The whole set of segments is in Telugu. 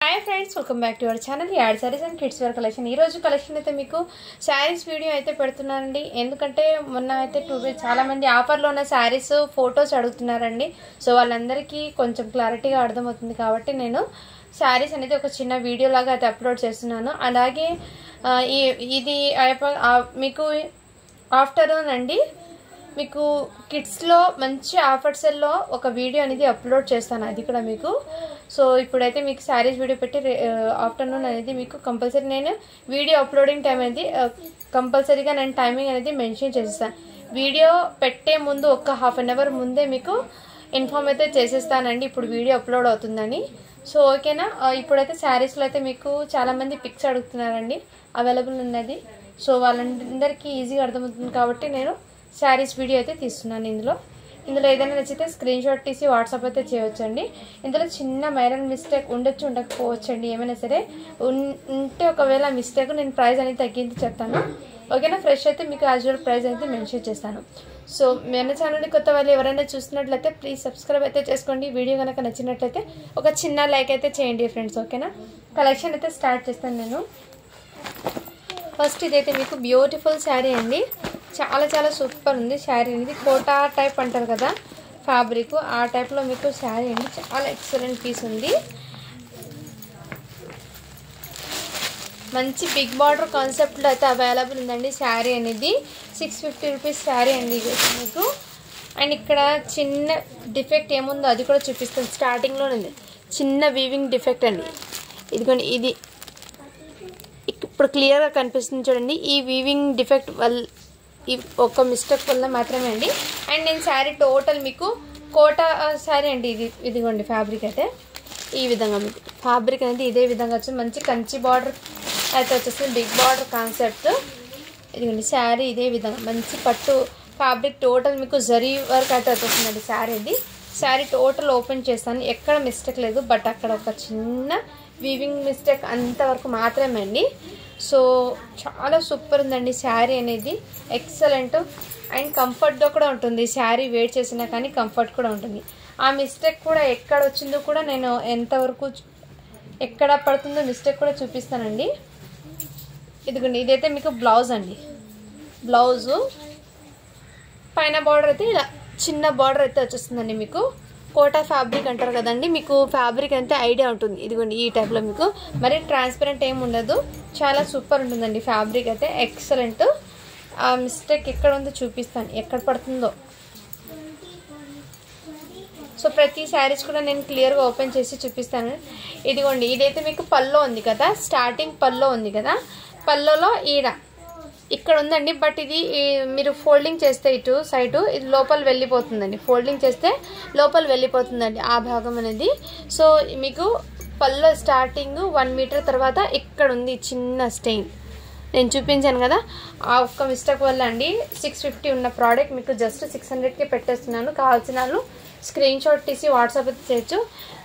Hi friends welcome back to our channel याड sarees and kids wear collection ఈ రోజు కలెక్షన్ అయితే మీకు సారీస్ వీడియో అయితే పెడుతున్నానండి ఎందుకంటే మొన్న అయితే 2 డేస్ చాలా మంది ఆఫర్ లో ఉన్న సారీస్ ఫోటోస్ అడుగుతున్నారండి సో వాళ్ళందరికీ కొంచెం క్లారిటీగా అర్థమవుతుంది కాబట్టి నేను సారీస్ అనేది ఒక చిన్న వీడియో లాగా అయితే అప్లోడ్ చేస్తున్నాను అలాగే ఇది మీకు ఆఫ్టర్నూన్ అండి మీకు కిడ్స్ లో మంచి ఆఫర్స్ లో ఒక వీడియో అనేది అప్లోడ్ చేస్తాను అది కూడా మీకు సో ఇప్పుడైతే మీకు సారీస్ వీడియో పెట్టి ఆఫ్టర్నూన్ అనేది మీకు కంపల్సరీ నేను వీడియో అప్లోడింగ్ టైం అనేది కంపల్సరీగా నేను టైమింగ్ అనేది మెన్షన్ చేస్తాను వీడియో పెట్టే ముందు ఒక హాఫ్ అన్ అవర్ ముందే మీకు ఇన్ఫార్మ్ అయితే చేసేస్తానండి ఇప్పుడు వీడియో అప్లోడ్ అవుతుందని సో ఓకేనా ఇప్పుడైతే సారీస్ లో అయితే మీకు చాలా మంది పిక్స్ అడుగుతున్నారండి అవైలబుల్ ఉన్నది సో వాళ్ళందరికీ ఈజీగా అర్థమవుతుంది కాబట్టి నేను సారీస్ వీడియో అయితే తీస్తున్నాను ఇందులో ఏదైనా నచ్చితే స్క్రీన్ షాట్ తీసి వాట్సాప్ అయితే చేయొచ్చండి ఇందులో చిన్న మైనర్ మిస్టేక్ ఉండొచ్చు ఉండకపోవచ్చండి ఏమైనా సరే ఉంటే ఒకవేళ మిస్టేక్ నేను ప్రైస్ అనేది తగ్గించి చెప్తాను ఓకేనా ఫ్రెష్ అయితే మీకు యాజువల్ ప్రైస్ అయితే మెన్షన్ చేస్తాను సో మన ఛానల్ని కొత్త వాళ్ళు ఎవరైనా చూస్తున్నట్లయితే ప్లీజ్ సబ్స్క్రైబ్ అయితే చేసుకోండి వీడియో కనుక నచ్చినట్లయితే ఒక చిన్న లైక్ అయితే చేయండి ఫ్రెండ్స్ ఓకేనా కలెక్షన్ అయితే స్టార్ట్ చేస్తాను నేను ఫస్ట్ ఇదైతే మీకు బ్యూటిఫుల్ శారీ అండి చాలా చాలా సూపర్ ఉంది శారీ అనేది కోటా టైప్ అంటారు కదా ఫ్యాబ్రిక్ ఆ టైప్లో మీకు శారీ అండి చాలా ఎక్సలెంట్ పీస్ ఉంది మంచి బిగ్ బార్డర్ కాన్సెప్ట్లో అయితే అవైలబుల్ ఉందండి శారీ అనేది 650 రూపీస్ శారీ అండి ఇది మీకు అండ్ ఇక్కడ చిన్న డిఫెక్ట్ ఏముందో అది కూడా చూపిస్తాను స్టార్టింగ్లో ఉంది చిన్న వీవింగ్ డిఫెక్ట్ అండి ఇదిగోండి ఇది ఇప్పుడు క్లియర్గా కనిపిస్తుంది చూడండి ఈ వీవింగ్ డిఫెక్ట్ వల్ల ఈ ఒక మిస్టేక్ వల్ల మాత్రమే అండి అండ్ నేను శారీ టోటల్ మీకు కోటా శారీ అండి ఇదిగోండి ఫ్యాబ్రిక్ అయితే ఈ విధంగా మీకు ఫ్యాబ్రిక్ అనేది ఇదే విధంగా వచ్చింది మంచి కంచి బార్డర్ అయితే వచ్చేస్తుంది బిగ్ బార్డర్ కాన్సెప్ట్ ఇదిగోండి శారీ ఇదే విధంగా మంచి పట్టు ఫ్యాబ్రిక్ టోటల్ మీకు జరీ వర్క్ అయితే వచ్చేస్తుందండి శారీ ఇది శారీ టోటల్ ఓపెన్ చేస్తాను ఎక్కడ మిస్టేక్ లేదు బట్ అక్కడ ఒక చిన్న వీవింగ్ మిస్టేక్ అంతవరకు మాత్రమే అండి సో చాలా సూపర్ ఉందండి శారీ అనేది ఎక్సలెంట్ అండ్ కంఫర్ట్గా కూడా ఉంటుంది శారీ వేర్ చేసినా కానీ కంఫర్ట్ కూడా ఉంటుంది ఆ మిస్టేక్ కూడా ఎక్కడ వచ్చిందో కూడా నేను ఎంతవరకు ఎక్కడ పడుతుందో మిస్టేక్ కూడా చూపిస్తానండి ఇదిగోండి ఇదైతే మీకు బ్లౌజ్ అండి బ్లౌజు పైన బార్డర్ అయితే ఇలా చిన్న బార్డర్ అయితే వచ్చేస్తుందండి మీకు కోటా ఫ్యాబ్రిక్ అంటారు కదండి మీకు ఫ్యాబ్రిక్ అయితే ఐడియా ఉంటుంది ఇదిగోండి ఈ టైప్లో మీకు మరి ట్రాన్స్పరెంట్ ఏమి ఉండదు చాలా సూపర్ ఉంటుందండి ఫ్యాబ్రిక్ అయితే ఎక్సలెంట్ ఆ మిస్టేక్ ఎక్కడ ఉందో చూపిస్తాను ఎక్కడ పడుతుందో సో ప్రతి శారీస్ కూడా నేను క్లియర్గా ఓపెన్ చేసి చూపిస్తాను ఇదిగోండి ఇదైతే మీకు పల్లో ఉంది కదా స్టార్టింగ్ పల్లో ఉంది కదా పల్లోలో ఇక్కడ ఉందండి బట్ ఇది మీరు ఫోల్డింగ్ చేస్తే ఇటు సైడ్ ఇది లోపల వెళ్ళిపోతుందండి ఫోల్డింగ్ చేస్తే లోపల వెళ్ళిపోతుందండి ఆ భాగం అనేది సో మీకు పల్లో స్టార్టింగ్ 1 మీటర్ తర్వాత ఇక్కడ ఉంది చిన్న స్టెయిన్ నేను చూపించాను కదా ఆ ఒక్క మిస్టేక్ వల్ల అండి 650 ఉన్న ప్రోడక్ట్ మీకు జస్ట్ 600కి పెట్టేస్తున్నాను కావాల్సిన వాళ్ళు స్క్రీన్ షాట్ తీసి వాట్సాప్ అయితే చేయొచ్చు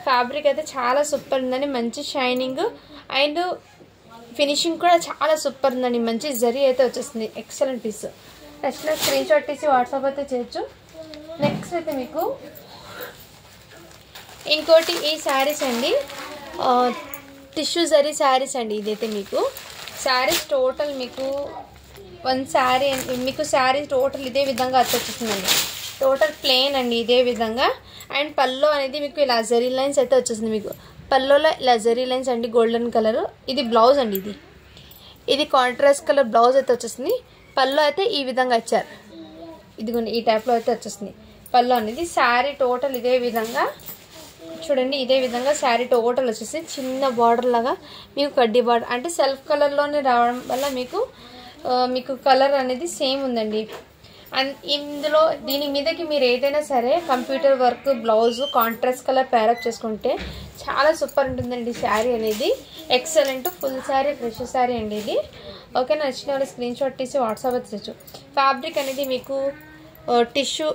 ఫ్యాబ్రిక్ అయితే చాలా సూపర్ ఉందండి మంచి షైనింగ్ అండ్ ఫినిషింగ్ కూడా చాలా సూపర్ ఉందండి మంచి జరీ అయితే వచ్చేస్తుంది excellent piece next screen shot తీసి వాట్సాప్ అయితే చేయొచ్చు నెక్స్ట్ అయితే మీకు ఇంకోటి ఈ శారీస్ అండి టిష్యూ జరీ శారీస్ అండి ఇదైతే మీకు శారీస్ టోటల్ మీకు వన్ శారీ మీకు శారీ టోటల్ ఇదే విధంగా వచ్చేస్తుందండి టోటల్ ప్లెయిన్ అండి ఇదే విధంగా అండ్ పల్లో అనేది మీకు ఇలా జరీ లైన్స్ అయితే వచ్చేస్తుంది మీకు పల్లోలో ఇలా జరీ లైన్స్ అండి గోల్డెన్ కలర్ ఇది బ్లౌజ్ అండి ఇది కాంట్రాస్ట్ కలర్ బ్లౌజ్ అయితే వచ్చేస్తుంది పల్లో అయితే ఈ విధంగా ఇచ్చారు ఇదిగోండి ఈ టైప్లో అయితే వచ్చేస్తుంది పల్లో అనేది శారీ టోటల్ ఇదే విధంగా చూడండి ఇదే విధంగా శారీ టోటల్ వచ్చేసి చిన్న బార్డర్ లాగా మీకు కడ్డీ బార్డర్ అంటే సెల్ఫ్ కలర్లోనే రావడం వల్ల మీకు కలర్ అనేది సేమ్ ఉందండి అండ్ ఇందులో దీని మీదకి మీరు ఏదైనా సరే computer work blouse contrast colour pair up చేసుకుంటే చాలా సూపర్ ఉంటుందండి శారీ అనేది excellent full sari fresh sari అండి ఇది ఓకే నచ్చిన వాళ్ళు స్క్రీన్ షాట్ తీసి వాట్సాప్ అయితే చేయొచ్చు ఫ్యాబ్రిక్ అనేది మీకు టిష్యూ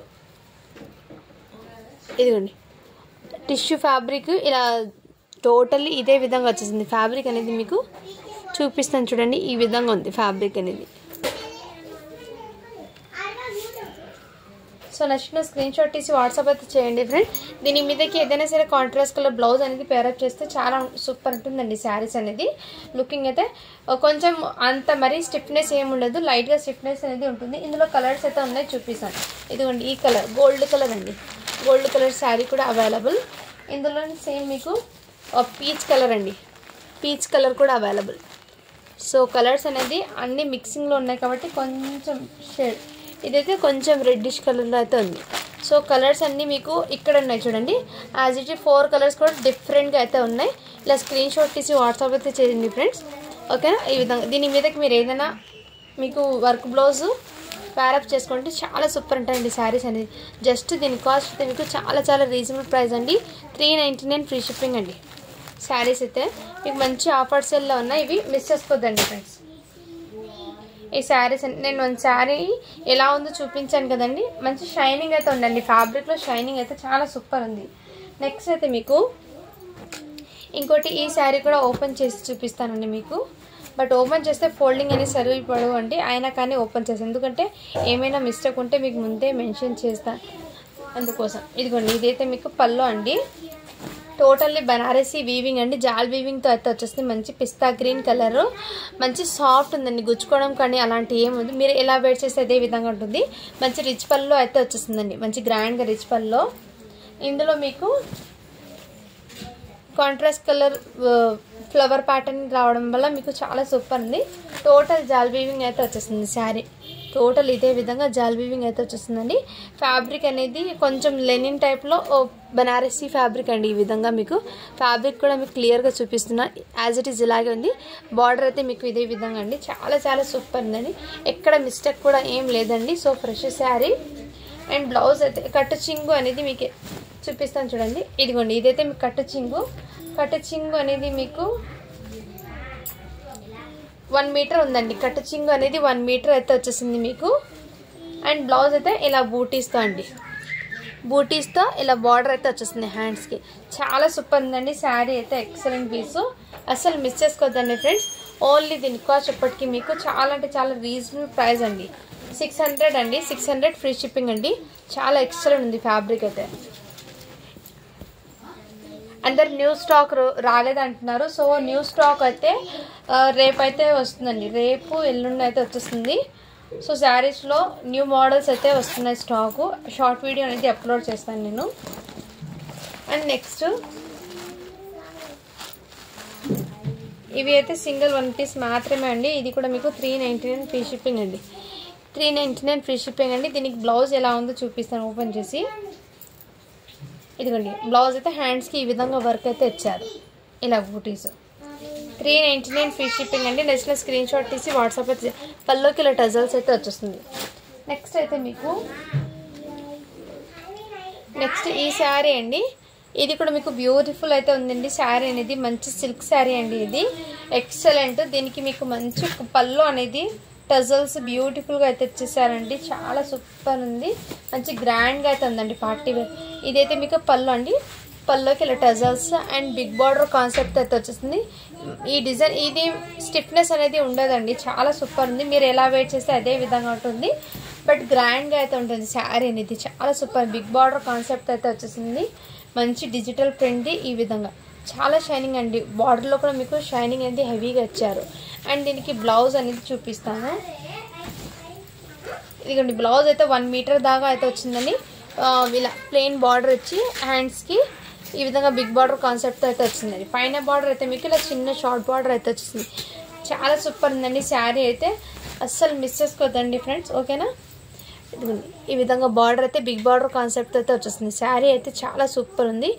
ఇదిగోండి టిష్యూ ఫ్యాబ్రిక్ ఇలా టోటల్లీ ఇదే విధంగా వచ్చేసింది ఫ్యాబ్రిక్ అనేది మీకు చూపిస్తాను చూడండి ఈ విధంగా ఉంది ఫ్యాబ్రిక్ అనేది సో నచ్చిన స్క్రీన్ షాట్ తీసి వాట్సాప్ అయితే చేయండి ఫ్రెండ్. దీని మీదకి ఏదైనా సరే కాంట్రాస్ట్ కలర్ బ్లౌజ్ అనేది పేరప్ చేస్తే చాలా సూపర్ ఉంటుందండి శారీస్ అనేది. లుకింగ్ అయితే కొంచెం అంత మరీ స్టిఫ్నెస్ ఏమి ఉండదు, లైట్గా స్టిఫ్నెస్ అనేది ఉంటుంది. ఇందులో కలర్స్ అయితే ఉన్నాయి, చూపిస్తాను. ఇదిగోండి ఈ కలర్ గోల్డ్ కలర్ అండి, గోల్డ్ కలర్ శారీ కూడా అవైలబుల్. ఇందులో సేమ్ మీకు పీచ్ కలర్ అండి, పీచ్ కలర్ కూడా అవైలబుల్. సో కలర్స్ అనేది అన్ని మిక్సింగ్లో ఉన్నాయి కాబట్టి కొంచెం షేడ్, ఇదైతే కొంచెం రెడ్డిష్ కలర్లో అయితే ఉంది. సో కలర్స్ అన్నీ మీకు ఇక్కడ ఉన్నాయి చూడండి. యాజ్ ఇట్ 4 కలర్స్ కూడా డిఫరెంట్గా అయితే ఉన్నాయి. ఇలా స్క్రీన్ షాట్ తీసి వాట్సాప్ అయితే చేయండి ఫ్రెండ్స్, ఓకేనా. ఈ విధంగా దీని మీదకి మీరు ఏదైనా మీకు వర్క్ బ్లౌజు ప్యారప్ చేసుకుంటే చాలా సూపర్ ఉంటాయండి శారీస్ అనేది. జస్ట్ దీని కాస్ట్ అయితే మీకు చాలా చాలా రీజనబుల్ ప్రైస్ అండి. 399 ఫ్రీ షిప్పింగ్ అండి. శారీస్ అయితే మీకు మంచి ఆఫర్ సేల్లో ఉన్నాయి, ఇవి మిస్ చేసుకోవద్దండి ఫ్రెండ్స్. ఈ శారీస్ నేను ఒక శారీ ఎలా ఉందో చూపించాను కదండి, మంచి షైనింగ్ అయితే ఉందండి, ఫ్యాబ్రిక్లో షైనింగ్ అయితే చాలా సూపర్ ఉంది. నెక్స్ట్ అయితే మీకు ఇంకోటి ఈ శారీ కూడా ఓపెన్ చేసి చూపిస్తానండి మీకు. బట్ ఓపెన్ చేస్తే ఫోల్డింగ్ అనేది సరిపడవు అండి, అయినా కానీ ఓపెన్ చేస్తాను, ఎందుకంటే ఏమైనా మిస్టేక్ ఉంటే మీకు ముందే మెన్షన్ చేస్తాను అందుకోసం. ఇదిగోండి ఇదైతే మీకు పళ్ళు అండి, టోటల్లీ బనారసీ వీవింగ్ అండి, జాల్ వీవింగ్తో అయితే వచ్చేస్తుంది. మంచి పిస్తా గ్రీన్ కలర్, మంచి సాఫ్ట్ ఉందండి, గుచ్చుకోవడం కానీ అలాంటి ఏముంది. మీరు ఎలా వేర్ చేస్తే అదే విధంగా ఉంటుంది. మంచి రిచ్ పళ్ళలో అయితే వచ్చేస్తుందండి, మంచి గ్రాండ్గా రిచ్ పళ్ళలో. ఇందులో మీకు కాంట్రాస్ట్ కలర్ ఫ్లవర్ ప్యాటర్న్ రావడం వల్ల మీకు చాలా సూపర్ ఉంది. టోటల్ జాల్ వీవింగ్ అయితే వచ్చేస్తుంది శారీ, టోటల్ ఇదే విధంగా జాల్ వీవింగ్ అయితే వచ్చేస్తుందండి. ఫ్యాబ్రిక్ అనేది కొంచెం లెనిన్ టైప్లో బనారసీ ఫ్యాబ్రిక్ అండి. ఈ విధంగా మీకు ఫ్యాబ్రిక్ కూడా మీకు క్లియర్గా చూపిస్తున్నా, యాజ్ ఇట్ ఈజ్ ఇలాగే ఉంది. బార్డర్ అయితే మీకు ఇదే విధంగా అండి, చాలా చాలా సూపర్ ఉందండి, ఎక్కడ మిస్టేక్ కూడా ఏం లేదండి. So fresh sari. And blouse అయితే కట్టు చింగు అనేది మీకు చూపిస్తాను చూడండి. ఇదిగోండి ఇదైతే మీకు కట్టు చింగు అనేది మీకు 1 మీటర్ ఉందండి. కట్టు చింగు అనేది 1 మీటర్ అయితే వచ్చేసింది మీకు. అండ్ బ్లౌజ్ అయితే ఇలా బూటీస్తో అండి, బూటీస్తో ఇలా బార్డర్ అయితే వచ్చేస్తుంది హ్యాండ్స్కి. చాలా సూపర్ ఉందండి శారీ అయితే, ఎక్సలెంట్ పీసు, అసలు మిస్ చేసుకోవద్దండి ఫ్రెండ్స్. ఓన్లీ దీని కాస్ట్ ఎప్పటికీ మీకు చాలా అంటే చాలా రీజనబుల్ ప్రైస్ అండి. 600 అండి, 600 ఫ్రీ షిప్పింగ్ అండి. చాలా ఎక్సలెంట్ ఉంది ఫ్యాబ్రిక్ అయితే. అందరు న్యూ స్టాక్ రాలేదంటున్నారు. సో న్యూ స్టాక్ అయితే రేపైతే వస్తుందండి, రేపు ఎల్లుండి అయితే వచ్చేస్తుంది. సో శారీస్లో న్యూ మోడల్స్ అయితే వస్తున్నాయి స్టాకు, షార్ట్ వీడియో అనేది అప్లోడ్ చేస్తాను నేను. అండ్ నెక్స్ట్ ఇవి అయితే సింగిల్ 1 పీస్ మాత్రమే అండి. ఇది కూడా మీకు 399 ఫ్రీ షిప్పింగ్ అండి, 399 ఫ్రీ షిప్పింగ్ అండి. దీనికి బ్లౌజ్ ఎలా ఉందో చూపిస్తాను ఓపెన్ చేసి. ఇదిగోండి బ్లౌజ్ అయితే హ్యాండ్స్కి ఈ విధంగా వర్క్ అయితే ఇచ్చారు, ఇలా బూటీస్. 399 ఫ్రీ షిప్పింగ్ అండి. నెక్స్ట్ స్క్రీన్ షాట్ తీసి వాట్సాప్ అయితే పల్లోకి ఇలా టజల్స్ అయితే వచ్చేస్తుంది. నెక్స్ట్ అయితే మీకు నెక్స్ట్ ఈ శారీ అండి, ఇది కూడా మీకు బ్యూటిఫుల్ అయితే ఉందండి. శారీ అనేది మంచి సిల్క్ శారీ అండి, ఇది ఎక్సలెంట్. దీనికి మీకు మంచి పళ్ళు అనేది టజల్స్ బ్యూటిఫుల్గా అయితే ఇచ్చేసారండి, చాలా సూపర్ ఉంది, మంచి గ్రాండ్గా అయితే ఉందండి, పార్టీ వేర్. ఇదైతే మీకు పళ్ళు అండి, పళ్ళుకి ఇలా tassels and big border concept అయితే వచ్చేస్తుంది. ఈ డిజైన్ ఇది స్టిఫ్నెస్ అనేది ఉండదండి, చాలా సూపర్ ఉంది. మీరు ఎలా వేర్ చేస్తే అదే విధంగా ఉంటుంది, బట్ గ్రాండ్గా అయితే ఉంటుంది శారీ అనేది, చాలా సూపర్. బిగ్ బార్డర్ కాన్సెప్ట్ అయితే వచ్చేసింది, మంచి డిజిటల్ ప్రింట్ ఈ విధంగా, చాలా షైనింగ్ అండి. బార్డర్లో కూడా మీకు షైనింగ్ అనేది హెవీగా ఇచ్చారు. అండ్ దీనికి బ్లౌజ్ అనేది చూపిస్తాను. ఇదిగోండి బ్లౌజ్ అయితే 1 మీటర్ దాకా అయితే వచ్చిందని, ఇలా ప్లెయిన్ బార్డర్ వచ్చి హ్యాండ్స్కి ఈ విధంగా బిగ్ బార్డర్ కాన్సెప్ట్ అయితే వచ్చిందండి. పైన బార్డర్ అయితే మీకు ఇలా చిన్న షార్ట్ బార్డర్ అయితే వచ్చింది, చాలా సూపర్ ఉందండి శారీ అయితే, అస్సలు మిస్ చేసుకోవద్దండి ఫ్రెండ్స్, ఓకేనా. ఇదిగోండి ఈ విధంగా బార్డర్ అయితే బిగ్ బార్డర్ కాన్సెప్ట్ అయితే వచ్చేస్తుంది. శారీ అయితే చాలా సూపర్ ఉంది.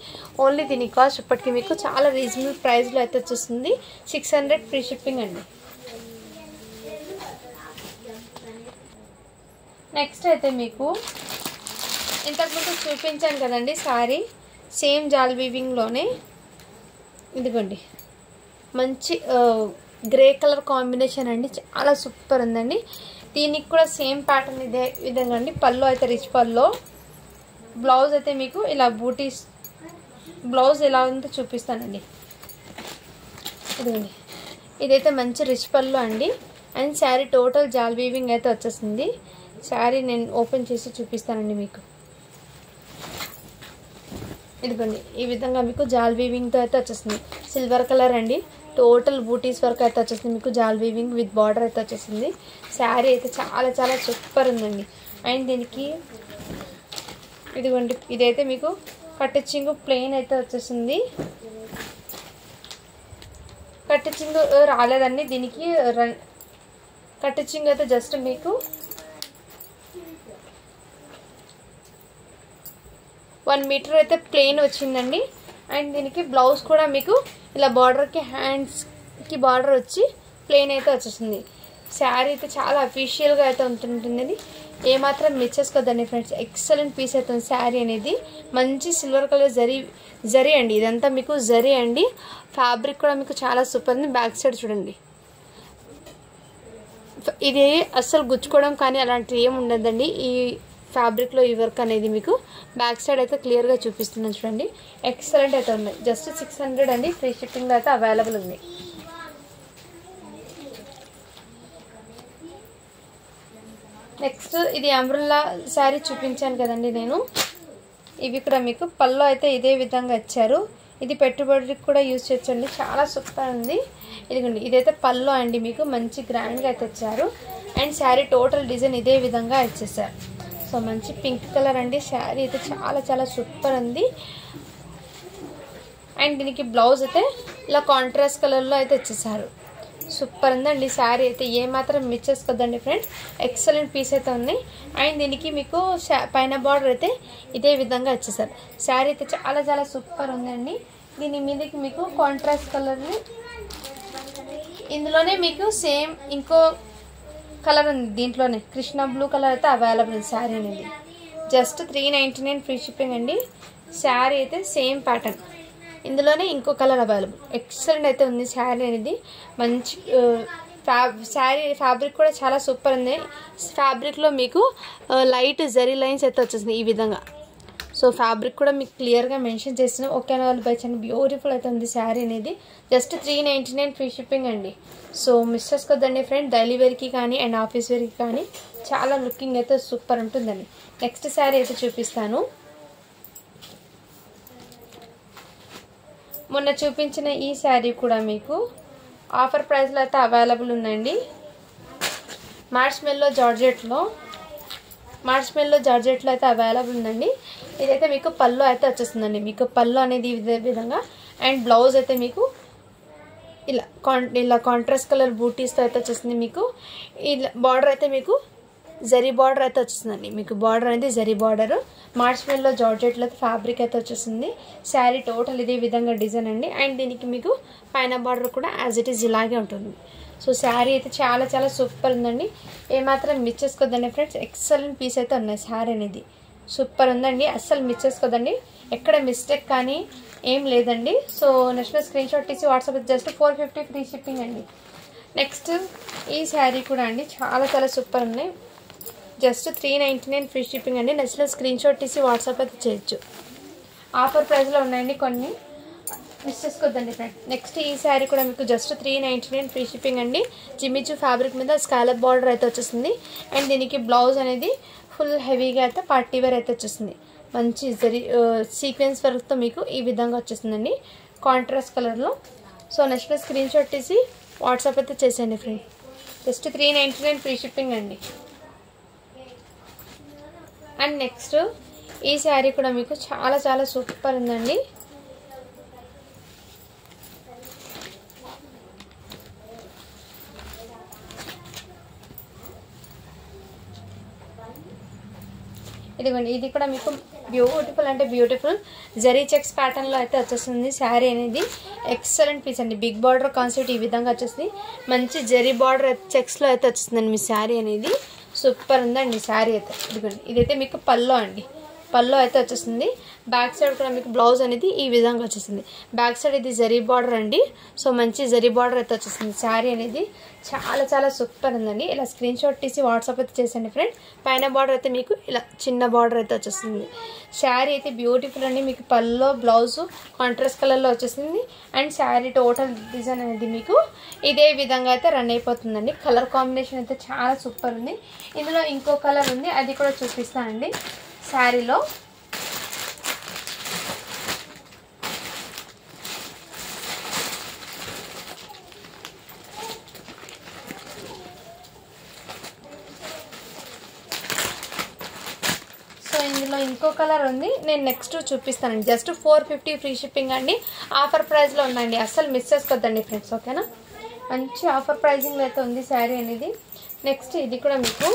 ఓన్లీ దీని కాస్ట్ ఇప్పటికీ మీకు చాలా రీజనబుల్ ప్రైస్లో అయితే వచ్చేస్తుంది. 600 ఫ్రీ షిప్పింగ్ అండి. నెక్స్ట్ అయితే మీకు ఇంతకుముందు చూపించాను కదండి శారీ, సేమ్ జాల్ వీవింగ్లోనే ఇదిగోండి మంచి గ్రే కలర్ కాంబినేషన్ అండి, చాలా సూపర్ ఉందండి. దీనికి కూడా సేమ్ ప్యాటర్న్ ఇదే విధంగా అండి. పళ్ళు అయితే రిచ్ పళ్ళు, బ్లౌజ్ అయితే మీకు ఇలా బూటీస్, బ్లౌజ్ ఎలా ఉందో చూపిస్తానండి. ఇదిగోండి ఇదైతే మంచి రిచ్ పళ్ళు అండి. అండ్ శారీ టోటల్ జాల్ వీవింగ్ అయితే వచ్చేస్తుంది. శారీ నేను ఓపెన్ చేసి చూపిస్తానండి మీకు. ఇదిగోండి ఈ విధంగా మీకు జాల్ వీవింగ్తో అయితే వచ్చేస్తుంది. సిల్వర్ కలర్ అండి, టోటల్ బూటీస్ వర్క్ అయితే వచ్చేస్తుంది మీకు. జాల్ వీవింగ్ విత్ బార్డర్ అయితే వచ్చేసింది. శారీ అయితే చాలా చాలా సూపర్ ఉందండి. అండ్ దీనికి ఇదిగోండి ఇదైతే మీకు కట్టించింగ్ ప్లెయిన్ అయితే వచ్చేసింది. కట్టించింగ్ రాలేదండి దీనికి. కట్టించింగ్ అయితే జస్ట్ మీకు 1 మీటర్ అయితే ప్లెయిన్ వచ్చిందండి. అండ్ దీనికి బ్లౌజ్ కూడా మీకు ఇలా బార్డర్కి హ్యాండ్స్కి బార్డర్ వచ్చి ప్లెయిన్ అయితే వచ్చేసింది. శారీ అయితే చాలా అఫీషియల్గా అయితే ఉంటుందండి. ఏమాత్రం మిస్ చేసుకోవద్దండి ఫ్రెండ్స్. ఎక్సలెంట్ పీస్ అవుతుంది శారీ అనేది. మంచి సిల్వర్ కలర్ జరీ అండి. ఇదంతా మీకు జరీ అండి. ఫ్యాబ్రిక్ కూడా మీకు చాలా సూపర్ ఉంది. బ్యాక్ సైడ్ చూడండి, ఇది అస్సలు గుచ్చుకోవడం కానీ అలాంటివి ఏమి ఉండదండి ఈ ఫ్యాబ్రిక్లో. ఈ వర్క్ అనేది మీకు బ్యాక్ సైడ్ అయితే క్లియర్గా చూపిస్తున్నాను చూడండి. ఎక్సలెంట్ అయితే ఉంది. జస్ట్ 600 అండి. ఫ్రీ షిప్పింగ్లో అయితే అవైలబుల్ ఉంది. నెక్స్ట్ ఇది అంబ్రెల్లా శారీ చూపించాను కదండి నేను. ఇవి కూడా మీకు పళ్ళు అయితే ఇదే విధంగా ఇచ్చారు. ఇది పెట్టుబడికి కూడా యూజ్ చేయొచ్చండి. చాలా సూపర్ ఉంది. ఇదిగోండి ఇదైతే పళ్ళు అండి మీకు మంచి గ్రాండ్గా అయితే ఇచ్చారు. అండ్ శారీ టోటల్ డిజైన్ ఇదే విధంగా ఇచ్చేసారు. సో మంచి పింక్ కలర్ అండి. శారీ అయితే చాలా చాలా సూపర్ ఉంది. అండ్ దీనికి బ్లౌజ్ అయితే ఇలా కాంట్రాస్ట్ కలర్లో అయితే ఇచ్చేసారు. సూపర్ ఉందండి శారీ అయితే. ఏమాత్రం మిస్ చేసుకోవద్దండి ఫ్రెండ్స్. ఎక్సలెంట్ పీస్ అయితే ఉంది. అండ్ దీనికి మీకు పైన బార్డర్ అయితే ఇదే విధంగా ఇచ్చేసారు. శారీ అయితే చాలా చాలా సూపర్ ఉందండి. దీని మీదకి మీకు కాంట్రాస్ట్ కలర్ని ఇందులోనే మీకు సేమ్ ఇంకో కలర్ ఉంది దీంట్లోనే. కృష్ణ బ్లూ కలర్ అయితే అవైలబుల్ ఉంది శారీ అనేది. జస్ట్ 399 ఫ్రీ షిప్పింగ్ అండి. శారీ అయితే సేమ్ ప్యాటర్న్, ఇందులోనే ఇంకో కలర్ అవైలబుల్. ఎక్సలెంట్ అయితే ఉంది శారీ అనేది. మంచి శారీ ఫ్యాబ్రిక్ కూడా చాలా సూపర్ ఉంది. ఫ్యాబ్రిక్లో మీకు లైట్ జరీ లైన్స్ అయితే వచ్చేసింది ఈ విధంగా. సో ఫ్యాబ్రిక్ కూడా మీకు క్లియర్గా మెన్షన్ చేస్తున్నాం. ఓకే వాళ్ళు బై చాలా బ్యూటిఫుల్ అయితే ఉంది శారీ అనేది. జస్ట్ 399 ఫ్రీ షిప్పింగ్ అండి. సో మిస్ చేసుకోవద్దండి ఫ్రెండ్. డైలీ వేర్కి కానీ అండ్ ఆఫీస్ వేర్కి కానీ చాలా లుకింగ్ అయితే సూపర్ ఉంటుందండి. నెక్స్ట్ శారీ అయితే చూపిస్తాను. మొన్న చూపించిన ఈ శారీ కూడా మీకు ఆఫర్ ప్రైస్లో అయితే అవైలబుల్ ఉందండి. మార్ష్మెల్లో జార్జెట్లో అయితే అవైలబుల్ ఉందండి. ఇదైతే మీకు పళ్ళు అయితే వచ్చేస్తుందండి. మీకు పళ్ళు అనేది ఇదే విధంగా. అండ్ బ్లౌజ్ అయితే మీకు ఇలా కాంట్రాస్ట్ కలర్ బూటీస్తో అయితే వచ్చేస్తుంది. మీకు ఇలా బార్డర్ అయితే మీకు జరీ బార్డర్ అయితే వచ్చేస్తుందండి. మీకు బార్డర్ అనేది జరీ బార్డర్. మార్ష్మెల్లో జార్జెట్లో అయితే ఫ్యాబ్రిక్ అయితే వచ్చేస్తుంది. శారీ టోటల్ ఇదే విధంగా డిజైన్ అండి. అండ్ దీనికి మీకు పైన బార్డర్ కూడా యాజ్ ఇట్ ఈజ్ ఇలాగే ఉంటుంది. సో శారీ అయితే చాలా చాలా సూపర్ ఉందండి. ఏమాత్రం మిస్ చేసుకోవద్దండి ఫ్రెండ్స్. ఎక్సలెంట్ పీస్ అయితే ఉన్నాయి. శారీ అనేది సూపర్ ఉందండి. అస్సలు మిస్ చేసుకోదండి. ఎక్కడ మిస్టేక్ కానీ ఏం లేదండి. సో నెక్స్ట్ స్క్రీన్ షాట్ తీసి వాట్సాప్ జస్ట్ 450 ఫ్రీ షిప్పింగ్ అండి. నెక్స్ట్ ఈ శారీ కూడా అండి చాలా చాలా సూపర్ ఉన్నాయి. జస్ట్ 399 ఫ్రీ షిప్పింగ్ అండి. నెక్స్ట్ స్క్రీన్ షాట్ తీసి వాట్సాప్ అయితే చేయొచ్చు. ఆఫర్ ప్రైస్లో ఉన్నాయండి కొన్ని, మిస్ చేసుకోవద్దండి ఫ్రెండ్. నెక్స్ట్ ఈ శారీ కూడా మీకు జస్ట్ 399 ఫ్రీ షిప్పింగ్ అండి. జిమ్మిచూ ఫ్యాబ్రిక్ మీద స్కాలప్ బార్డర్ అయితే వచ్చేస్తుంది. అండ్ దీనికి బ్లౌజ్ అనేది ఫుల్ హెవీగా అయితే పార్టీ వేర్ అయితే వచ్చేస్తుంది. మంచి జరీ సీక్వెన్స్ వర్క్తో మీకు ఈ విధంగా వచ్చేస్తుందండి కాంట్రాస్ట్ కలర్లో. సో నెక్స్ట్ స్క్రీన్ షాట్ తీసి వాట్సాప్ అయితే చేసేయండి ఫ్రెండ్. జస్ట్ 399 ఫ్రీ షిప్పింగ్ అండి. అండ్ నెక్స్ట్ ఈ శారీ కూడా మీకు చాలా చాలా సూపర్ ఉందండి. ఇదిగోండి ఇది కూడా మీకు బ్యూటిఫుల్ అంటే బ్యూటిఫుల్ జరీ చెక్స్ ప్యాటర్న్లో అయితే వచ్చేస్తుంది శారీ అనేది. ఎక్సలెంట్ పీస్ అండి. బిగ్ బార్డర్ కాన్సెప్ట్ ఈ విధంగా వచ్చేస్తుంది. మంచి జరీ బార్డర్ చెక్స్లో అయితే వచ్చేస్తుందండి మీ శారీ అనేది. సూపర్ ఉందండి శారీ అయితే. ఇదిగోండి ఇదైతే మీకు పళ్ళు అండి. పల్లో అయితే వచ్చేస్తుంది. బ్యాక్ సైడ్ కూడా మీకు బ్లౌజ్ అనేది ఈ విధంగా వచ్చేసింది. బ్యాక్ సైడ్ ఇది జరీ బార్డర్ అండి. సో మంచి జరీ బార్డర్ అయితే వచ్చేసింది. శారీ అనేది చాలా చాలా సూపర్ ఉందండి. ఇలా స్క్రీన్ షాట్ తీసి వాట్సాప్ అయితే చేసండి ఫ్రెండ్. పైన బార్డర్ అయితే మీకు ఇలా చిన్న బార్డర్ అయితే వచ్చేస్తుంది. శారీ అయితే బ్యూటిఫుల్ అండి. మీకు పల్లో బ్లౌజ్ కాంట్రాస్ట్ కలర్లో వచ్చేసింది. అండ్ శారీ టోటల్ డిజైన్ అనేది మీకు ఇదే విధంగా అయితే రన్ అయిపోతుందండి. కలర్ కాంబినేషన్ అయితే చాలా సూపర్ ఉంది. ఇందులో ఇంకో కలర్ ఉంది, అది కూడా చూపిస్తానండి. శారీలో ఇందులో ఇంకో కలర్ ఉంది, నేను నెక్స్ట్ చూపిస్తానండి. జస్ట్ 450 ఫ్రీ షిప్పింగ్ అండి. ఆఫర్ ప్రైస్లో ఉందండి, అస్సలు మిస్ చేసుకోవద్దండి ఫ్రెండ్స్, ఓకేనా. మంచి ఆఫర్ ప్రైజింగ్లో అయితే ఉంది శారీ అనేది. నెక్స్ట్ ఇది కూడా మీకు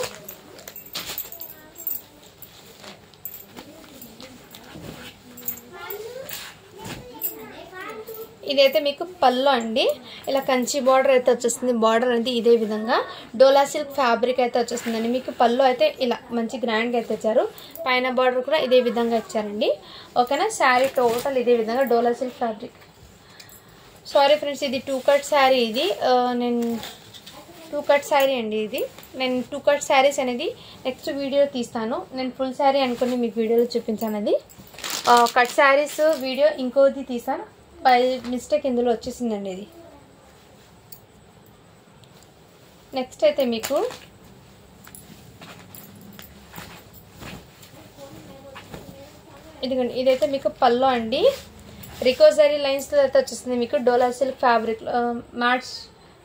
ఇదైతే మీకు పళ్ళు అండి. ఇలా కంచి బార్డర్ అయితే వచ్చేస్తుంది. బార్డర్ అనేది ఇదే విధంగా డోలా సిల్క్ ఫ్యాబ్రిక్ అయితే వచ్చేస్తుందండి. మీకు పళ్ళు అయితే ఇలా మంచి గ్రాండ్గా అయితే ఇచ్చారు. పైన బార్డర్ కూడా ఇదే విధంగా ఇచ్చారండి, ఓకేనా. శారీ టోటల్ ఇదే విధంగా డోలా సిల్క్ ఫ్యాబ్రిక్. సారీ ఫ్రెండ్స్, ఇది 2 కట్ శారీ. ఇది నేను 2 కట్ శారీ అండి. ఇది నేను 2 కట్ శారీస్ అనేది నెక్స్ట్ వీడియో తీస్తాను. నేను ఫుల్ శారీ అనుకుని మీకు వీడియోలో చూపించాను. అది కట్ శారీస్ వీడియో ఇంకోది తీసాను, బై మిస్టేక్ ఇందులో వచ్చేసిందండి ఇది. నెక్స్ట్ అయితే మీకు ఇదిగోండి, ఇదైతే మీకు పల్లో అండి. రికోజరీ లైన్స్లో అయితే వచ్చేస్తుంది. మీకు డోలా సిల్క్ ఫ్యాబ్రిక్ మ్యాట్స్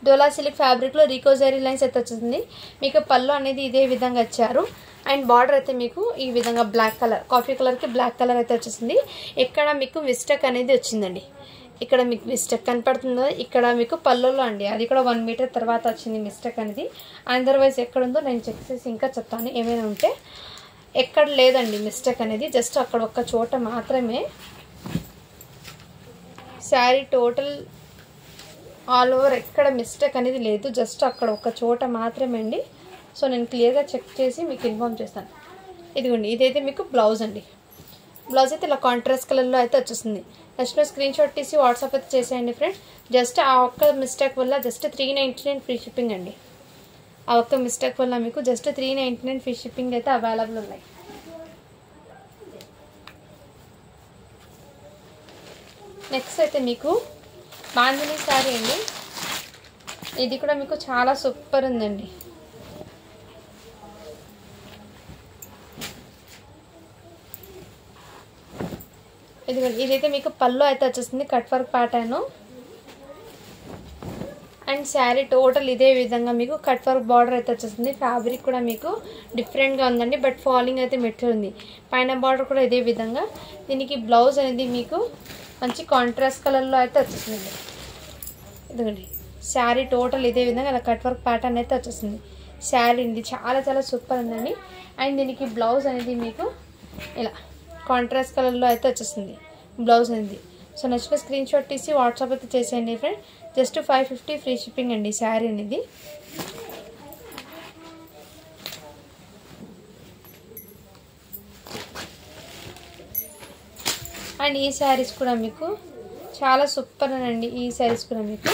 డోలా సిల్క్ ఫ్యాబ్రిక్లో రికోజరీ లైన్స్ అయితే వచ్చేసింది. మీకు పల్లో అనేది ఇదే విధంగా ఇచ్చారు. అండ్ బార్డర్ అయితే మీకు ఈ విధంగా బ్లాక్ కలర్, కాఫీ కలర్కి బ్లాక్ కలర్ అయితే వచ్చేసింది. ఇక్కడ మీకు మిస్టేక్ అనేది వచ్చిందండి. ఇక్కడ మీకు మిస్టేక్ కనపడుతుందో, ఇక్కడ మీకు పళ్ళులో అండి, అది కూడా 1 మీటర్ తర్వాత వచ్చింది మిస్టేక్ అనేది. అదర్వైజ్ ఎక్కడుందో నేను చెక్ చేసి ఇంకా చెప్తాను. ఏమైనా ఉంటే ఎక్కడ లేదండి మిస్టేక్ అనేది, జస్ట్ అక్కడ ఒక్క చోట మాత్రమే. శారీ టోటల్ ఆల్ ఓవర్ ఎక్కడ మిస్టేక్ అనేది లేదు, జస్ట్ అక్కడ ఒక చోట మాత్రమే అండి. సో నేను క్లియర్గా చెక్ చేసి మీకు ఇన్ఫార్మ్ చేస్తాను. ఇదిగోండి, ఇదైతే మీకు బ్లౌజ్ అండి. బ్లౌజ్ అయితే ఇలా కాంట్రాస్ట్ కలర్లో అయితే వచ్చేస్తుంది. నెక్స్ట్ స్క్రీన్ షాట్ తీసి వాట్సాప్ అయితే చేసేయండి ఫ్రెండ్స్. జస్ట్ ఆ ఒక్క మిస్టేక్ వల్ల జస్ట్ 399 ఫ్రీ షిప్పింగ్ అండి. ఆ ఒక్క మిస్టేక్ వల్ల మీకు జస్ట్ 399 ఫ్రీ షిప్పింగ్ అయితే అవైలబుల్ ఉన్నాయి. నెక్స్ట్ అయితే మీకు బాందిని శారీ అండి. ఇది కూడా మీకు చాలా సూపర్ ఉందండి. ఇదైతే మీకు పళ్ళు అయితే వచ్చేస్తుంది, cut work pattern. And sari total ఇదే విధంగా మీకు కట్ వర్క్ బార్డర్ అయితే వచ్చేస్తుంది. ఫ్యాబ్రిక్ కూడా మీకు డిఫరెంట్గా ఉందండి, బట్ ఫాలింగ్ అయితే మెటీరియల్ ఉంది. పైన బార్డర్ కూడా ఇదే విధంగా. దీనికి బ్లౌజ్ అనేది మీకు మంచి కాంట్రాస్ట్ కలర్లో అయితే వచ్చేస్తుంది. ఇదిగోండి, శారీ టోటల్ ఇదే విధంగా ఇలా కట్ వర్క్ ప్యాటర్న్ అయితే వచ్చేస్తుంది. శారీ ఇది చాలా చాలా సూపర్ ఉందండి. అండ్ దీనికి బ్లౌజ్ అనేది మీకు ఇలా కాంట్రాస్ట్ కలర్లో అయితే వచ్చేస్తుంది బ్లౌజ్ అనేది. సో నెక్స్ట్ స్క్రీన్ షాట్ తీసి వాట్సాప్ అయితే చేసేయండి ఫ్రెండ్. జస్ట్ 550 ఫ్రీ షిప్పింగ్ అండి శారీ అనేది. అండ్ ఈ శారీస్ కూడా మీకు చాలా సూపర్ అండి. ఈ శారీస్ కూడా మీకు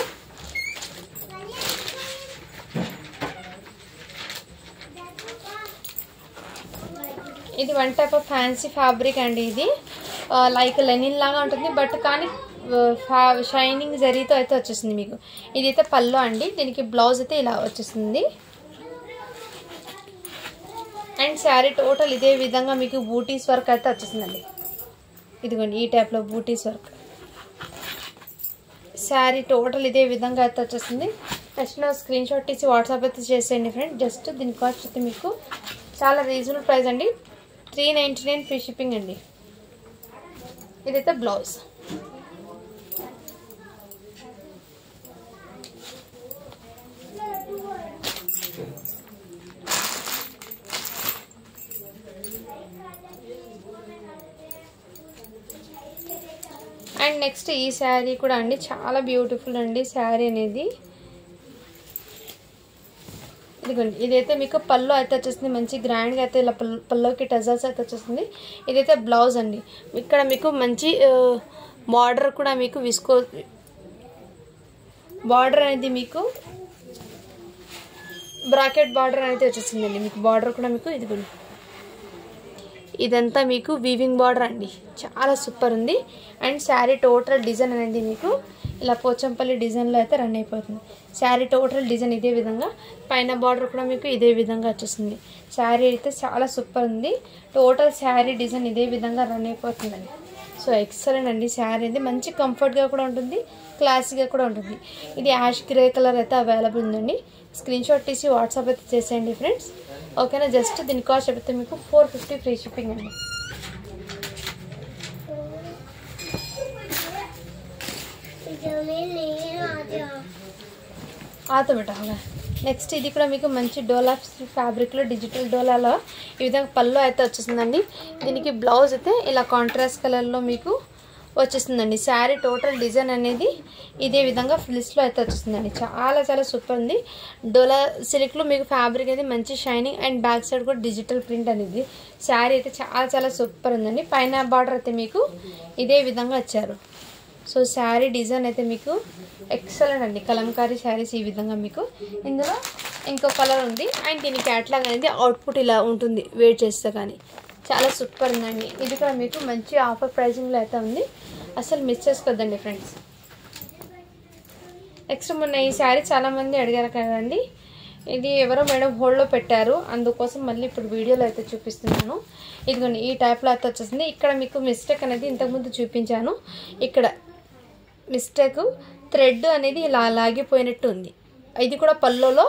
ఇది 1 టైప్ ఆఫ్ ఫ్యాన్సీ ఫ్యాబ్రిక్ అండి. ఇది లైక్ లెనిన్ లాగా ఉంటుంది, బట్ కానీ షైనింగ్ జరీతో అయితే వచ్చేస్తుంది మీకు. ఇదైతే పళ్ళు అండి. దీనికి బ్లౌజ్ అయితే ఇలా వచ్చేస్తుంది. అండ్ శారీ టోటల్ ఇదే విధంగా మీకు బూటీస్ వర్క్ అయితే వచ్చేసిందండి. ఇదిగోండి, ఈ టైప్లో బూటీస్ వర్క్. శారీ టోటల్ ఇదే విధంగా అయితే వచ్చేస్తుంది. నెక్స్ట్ స్క్రీన్ షాట్ తీసి వాట్సాప్ అయితే చేసేయండి ఫ్రెండ్. జస్ట్ దీని కాస్ట్ అయితే మీకు చాలా రీజనబుల్ ప్రైస్ అండి. 399 ఫ్రీ షిప్పింగ్ అండి. ఇదైతే బ్లౌజ్. అండ్ నెక్స్ట్ ఈ శారీ కూడా అండి చాలా బ్యూటిఫుల్ అండి. శారీ అనేది ఇదిగోండి ఇదైతే మీకు పళ్ళు అయితే వచ్చేస్తుంది, మంచి గ్రాండ్గా అయితే ఇలా పళ్ళుకి టజల్స్ అయితే వచ్చేస్తుంది. ఇదైతే బ్లౌజ్ అండి. ఇక్కడ మీకు మంచి బార్డర్ కూడా మీకు బార్డర్ అనేది మీకు బ్రాకెట్ బార్డర్ అయితే వచ్చేసిందండి. మీకు బార్డర్ కూడా మీకు ఇదిగోండి ఇదంతా మీకు వీవింగ్ బార్డర్ అండి, చాలా సూపర్ ఉంది. అండ్ శారీ టోటల్ డిజైన్ అనేది మీకు ఇలా పోచంపల్లి డిజైన్లో అయితే రన్ అయిపోతుంది. శారీ టోటల్ డిజైన్ ఇదే విధంగా, పైన బార్డర్ కూడా మీకు ఇదే విధంగా వచ్చేస్తుంది. శారీ అయితే చాలా సూపర్ ఉంది. టోటల్ శారీ డిజైన్ ఇదే విధంగా రన్ అయిపోతుందండి. సో ఎక్సలెంట్ అండి. శారీ అయితే మంచి కంఫర్ట్గా కూడా ఉంటుంది, క్లాసీగా కూడా ఉంటుంది. ఇది యాష్ గ్రే కలర్ అయితే అవైలబుల్ ఉందండి. స్క్రీన్ షాట్ తీసి వాట్సాప్ అయితే చేసేయండి ఫ్రెండ్స్, ఓకేనా. జస్ట్ దీని కాస్ట్ చెప్తే మీకు 450 ఫ్రీ షిప్పింగ్ అండి. ఆతో బేటా. నెక్స్ట్ ఇది కూడా మీకు మంచి డోలా ఫ్యాబ్రిక్లో డిజిటల్ డోలాలో ఈ విధంగా పళ్ళు అయితే వచ్చేసిందండి. దీనికి బ్లౌజ్ అయితే ఇలా కాంట్రాస్ట్ కలర్లో మీకు వచ్చేస్తుందండి. శారీ టోటల్ డిజైన్ అనేది ఇదే విధంగా ఫ్రిల్స్లో అయితే వచ్చేస్తుందండి. చాలా చాలా సూపర్ ఉంది. డోలా సిల్క్లో మీకు ఫ్యాబ్రిక్ అయితే మంచి షైనింగ్ అండ్ బ్యాక్ సైడ్ కూడా డిజిటల్ ప్రింట్ అనేది. శారీ అయితే చాలా చాలా సూపర్ ఉందండి. పైన బార్డర్ అయితే మీకు ఇదే విధంగా వచ్చారు. సో శారీ డిజైన్ అయితే మీకు ఎక్సలెంట్ అండి. కలంకారీ శారీస్ ఈ విధంగా మీకు ఇందులో ఇంకో కలర్ ఉంది. అండ్ దీని క్యాట్లాగ్ అనేది అవుట్పుట్ ఇలా ఉంటుంది వెయిట్ చేస్తే, కానీ చాలా సూపర్ ఉందండి. ఇది కూడా మీకు మంచి ఆఫర్ ప్రైజింగ్లో అయితే ఉంది, అసలు మిస్ చేసుకోవద్దండి ఫ్రెండ్స్. నెక్స్ట్ మొన్న ఈ శారీ చాలామంది అడిగారు కదండి, ఇది ఎవరో మేడం హోల్డ్లో పెట్టారు, అందుకోసం మళ్ళీ ఇప్పుడు వీడియోలో అయితే చూపిస్తున్నాను. ఇదిగోండి ఈ టైప్లో అయితే వచ్చేసింది. ఇక్కడ మీకు మిస్టేక్ అనేది ఇంతకుముందు చూపించాను. ఇక్కడ మిస్టేక్ థ్రెడ్ అనేది ఇలా లాగిపోయినట్టు ఉంది. ఇది కూడా పళ్ళులో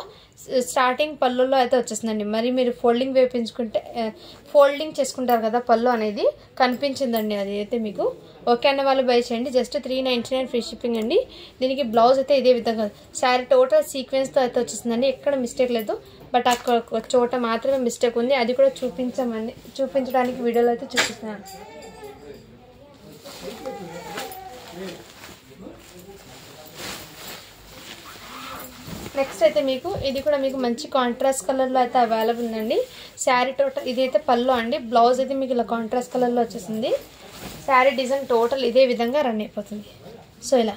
స్టార్టింగ్ పళ్ళులో అయితే వచ్చేసిందండి. మరి మీరు ఫోల్డింగ్ చేసుకుంటారు కదా, పళ్ళు అనేది కనిపించిందండి. అది అయితే మీకు ఓకే అన్న వాళ్ళు బై చేయండి. జస్ట్ 399 ఫ్రీ షిప్పింగ్ అండి. దీనికి బ్లౌజ్ అయితే ఇదే విధంగా శారీ టోటల్ సీక్వెన్స్తో అయితే వచ్చేసిందండి. ఎక్కడ మిస్టేక్ లేదు, బట్ అక్కడ ఒక చోట మాత్రమే మిస్టేక్ ఉంది. అది కూడా చూపించడానికి వీడియోలో అయితే చూపిస్తున్నాను. నెక్స్ట్ అయితే మీకు ఇది కూడా మీకు మంచి కాంట్రాస్ట్ కలర్లో అయితే అవైలబుల్ ఉందండి. శారీ టోటల్ ఇదైతే పళ్ళు అండి. బ్లౌజ్ అయితే మీకు ఇలా కాంట్రాస్ట్ కలర్లో వచ్చేసింది. శారీ డిజైన్ టోటల్ ఇదే విధంగా రన్ అయిపోతుంది. సో ఇలా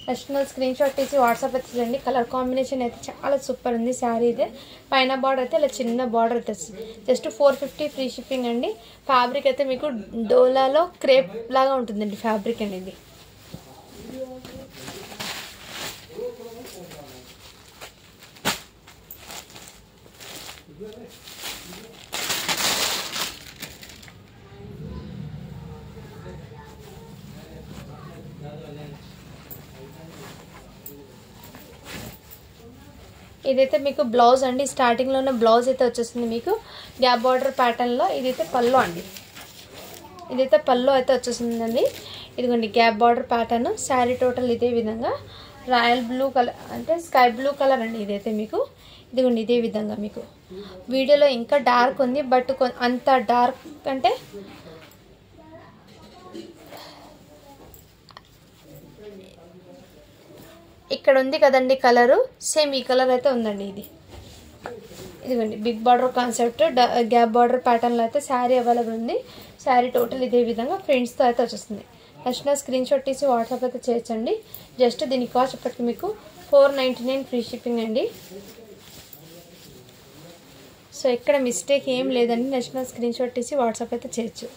నేషనల్ స్క్రీన్ షాట్ తీసి వాట్సాప్ అయితే చేయండి. కలర్ కాంబినేషన్ అయితే చాలా సూపర్ ఉంది. శారీ అయితే పైన బార్డర్ అయితే ఇలా చిన్న బార్డర్ అయితే వస్తుంది. జస్ట్ 450 ఫ్రీ షిప్పింగ్ అండి. ఫ్యాబ్రిక్ అయితే మీకు డోలాలో క్రేప్ లాగా ఉంటుందండి ఫ్యాబ్రిక్ అనేది. ఇదైతే మీకు బ్లౌజ్ అండి. స్టార్టింగ్లోనే బ్లౌజ్ అయితే వచ్చేస్తుంది మీకు గ్యాప్ బార్డర్ ప్యాటర్న్లో. ఇదైతే పళ్ళు అండి. ఇదైతే పళ్ళు అయితే వచ్చేసిందండి. ఇదిగోండి gap border pattern. Sari total ఇదే విధంగా రాయల్ బ్లూ కలర్ అంటే స్కై బ్లూ కలర్ అండి. ఇదైతే మీకు ఇదిగోండి ఇదే విధంగా మీకు వీడియోలో ఇంకా డార్క్ ఉంది, బట్ అంత డార్క్ అంటే ఇక్కడ ఉంది కదండి కలరు, సేమ్ ఈ కలర్ అయితే ఉందండి. ఇదిగోండి big border concept gap border ప్యాటర్న్లో అయితే శారీ అవైలబుల్ ఉంది. శారీ టోటల్ ఇదే విధంగా ఫ్రెండ్స్తో అయితే వచ్చేస్తుంది. నచ్చిన స్క్రీన్ షాట్ తీసి వాట్సాప్ అయితే చేయొచ్చండి. జస్ట్ దీని కాస్ట్ ఇప్పటికి మీకు 499 ఫ్రీ షిప్పింగ్ అండి. సో ఇక్కడ మిస్టేక్ ఏం లేదండి. నచ్చిన స్క్రీన్ షాట్ తీసి వాట్సాప్ అయితే చేయొచ్చు.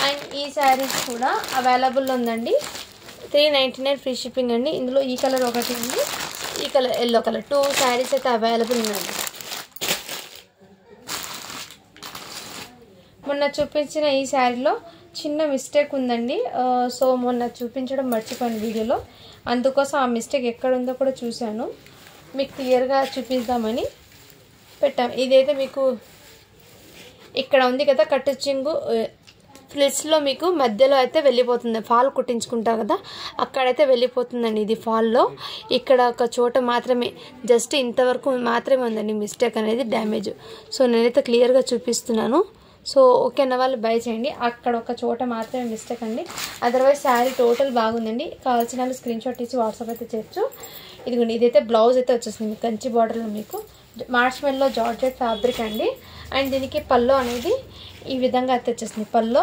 అండ్ ఈ శారీస్ కూడా అవైలబుల్ ఉందండి. 399 ఫ్రీ షిప్పింగ్ అండి. ఇందులో ఈ కలర్ ఒకటి ఉంది, ఈ కలర్ ఎల్లో కలర్ 2 శారీస్ అయితే అవైలబుల్ ఉందండి. మొన్న చూపించిన ఈ శారీలో చిన్న మిస్టేక్ ఉందండి. సో మొన్న చూపించడం మర్చిపోయాను వీడియోలో, అందుకోసం ఆ మిస్టేక్ ఎక్కడ ఉందో కూడా చూశాను, మీకు క్లియర్గా చూపిద్దామని పెట్టాం. ఇదైతే మీకు ఇక్కడ ఉంది కదా కట్టు చింగు ఫ్లిట్స్లో మీకు మధ్యలో అయితే వెళ్ళిపోతుంది. ఫాల్ కుట్టించుకుంటారు కదా, అక్కడైతే వెళ్ళిపోతుందండి. ఇది ఫాల్లో ఇక్కడ ఒక చోట మాత్రమే, జస్ట్ ఇంతవరకు మాత్రమే ఉందండి మిస్టేక్ అనేది, డ్యామేజ్. సో నేనైతే క్లియర్గా చూపిస్తున్నాను. సో ఓకే అన్న వాళ్ళు బై చేయండి. అక్కడ ఒక చోట మాత్రమే మిస్టేక్ అండి, అదర్వైజ్ శారీ టోటల్ బాగుందండి. కావాల్సిన వాళ్ళు స్క్రీన్ షాట్ ఇచ్చి వాట్సాప్ అయితే చేయొచ్చు. ఇదిగోండి, ఇదైతే బ్లౌజ్ అయితే వచ్చేస్తుంది మీకు కంచి బార్డర్లో, మీకు మార్ష్మెల్లో జార్జెట్ ఫ్యాబ్రిక్ అండి. అండ్ దీనికి పల్లో అనేది ఈ విధంగా అయితే వచ్చేస్తుంది పల్లో.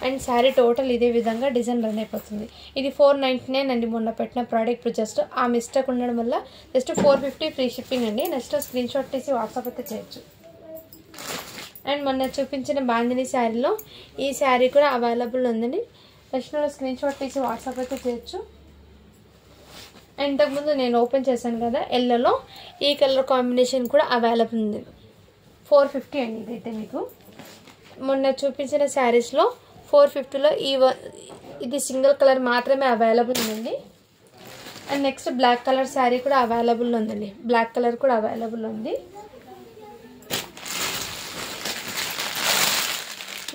అండ్ శారీ టోటల్ ఇదే విధంగా డిజైన్ రన్ అయిపోతుంది. ఇది 499 అండి మొన్న పెట్టిన ప్రోడక్ట్. జస్ట్ ఆ మిస్టేక్ ఉండడం వల్ల జస్ట్ 450 ఫ్రీ షిప్పింగ్ అండి. నెక్స్ట్ స్క్రీన్ షాట్ తీసి వాట్సాప్ అయితే చేయొచ్చు. అండ్ మొన్న చూపించిన బాందిని శారీలో ఈ శారీ కూడా అవైలబుల్ ఉందండి. నెక్స్ట్ స్క్రీన్ షాట్ తీసి వాట్సాప్ అయితే చేయొచ్చు. అండ్ ఇంతకుముందు నేను ఓపెన్ చేశాను కదా ఎల్లోలో, ఈ కలర్ కాంబినేషన్ కూడా అవైలబుల్ ఉంది. 450 అండి ఇదైతే మీకు. మొన్న చూపించిన శారీస్లో 450లో ఇది సింగిల్ కలర్ మాత్రమే అవైలబుల్ ఉందండి. And next black colour sari కూడా అవైలబుల్ ఉందండి, బ్లాక్ కలర్ కూడా అవైలబుల్ ఉంది.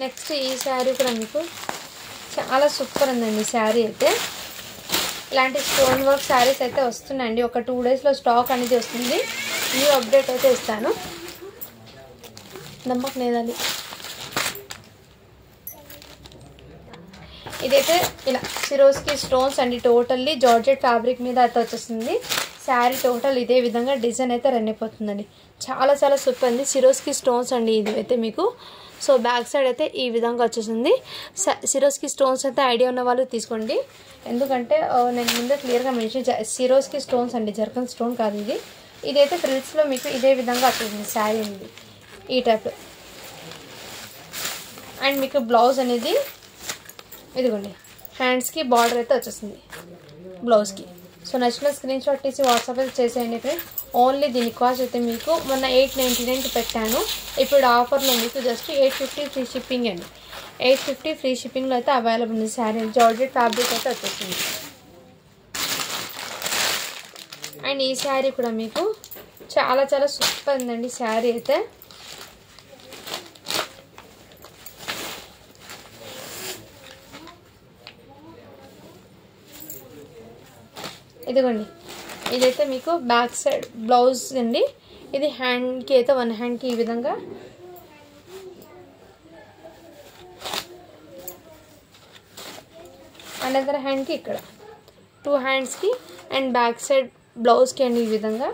నెక్స్ట్ ఈ శారీ కూడా మీకు చాలా సూపర్ ఉందండి శారీ అయితే. ఇలాంటి స్టోన్ వర్క్ శారీస్ అయితే వస్తున్నాయండి. ఒక 2 డేస్లో స్టాక్ అనేది వస్తుంది. న్యూ అప్డేట్ అయితే ఇస్తాను. నమ్మకం లేదండి. ఇదైతే ఇలా సిరోస్కి స్టోన్స్ అండి, టోటల్లీ జార్జెట్ ఫ్యాబ్రిక్ మీద అయితే వచ్చేస్తుంది. శారీ టోటల్ ఇదే విధంగా డిజైన్ అయితే రన్ అయిపోతుందండి. చాలా చాలా సూపర్ అండి. సిరోస్కి స్టోన్స్ అండి ఇది అయితే మీకు. సో బ్యాక్ సైడ్ అయితే ఈ విధంగా వచ్చేసింది. సిరోస్కి స్టోన్స్ అయితే ఐడియా ఉన్న వాళ్ళు తీసుకోండి, ఎందుకంటే నేను ముందే క్లియర్గా మెన్షన్ సిరోస్కి స్టోన్స్ అండి, జర్కన్ స్టోన్ కాదు ఇది. ఇదైతే ఫ్రిల్స్లో మీకు ఇదే విధంగా వచ్చేసింది శారీ అనేది ఈ టైప్లో. అండ్ మీకు బ్లౌజ్ అనేది ఇదిగోండి హ్యాండ్స్కి బార్డర్ అయితే వచ్చేస్తుంది బ్లౌజ్కి. సో నచ్చిన స్క్రీన్ షాట్ తీసి వాట్సాప్ అయితే చేసేయండి ఫ్రెండ్స్. ఓన్లీ దీని కాస్ట్ అయితే మీకు మొన్న 899 పెట్టాను, ఇప్పుడు ఆఫర్లో మీకు జస్ట్ 850 ఫ్రీ షిప్పింగ్ అండి. 850 ఫ్రీ షిప్పింగ్లో అయితే అవైలబుల్ ఉంది. శారీ జార్జెట్ ఫ్యాబ్రిక్ అయితే వచ్చేస్తుంది. అండ్ ఈ శారీ కూడా మీకు చాలా చాలా సూపర్ ఉందండి శారీ అయితే. ఇదిగోండి, ఇదైతే మీకు బ్యాక్ సైడ్ బ్లౌజ్ అండి. ఇది హ్యాండ్కి అయితే వన్ హ్యాండ్కి ఈ విధంగా, అనదర్ హ్యాండ్కి ఇక్కడ 2 హ్యాండ్స్కి, అండ్ బ్యాక్ సైడ్ బ్లౌజ్కి అండి ఈ విధంగా.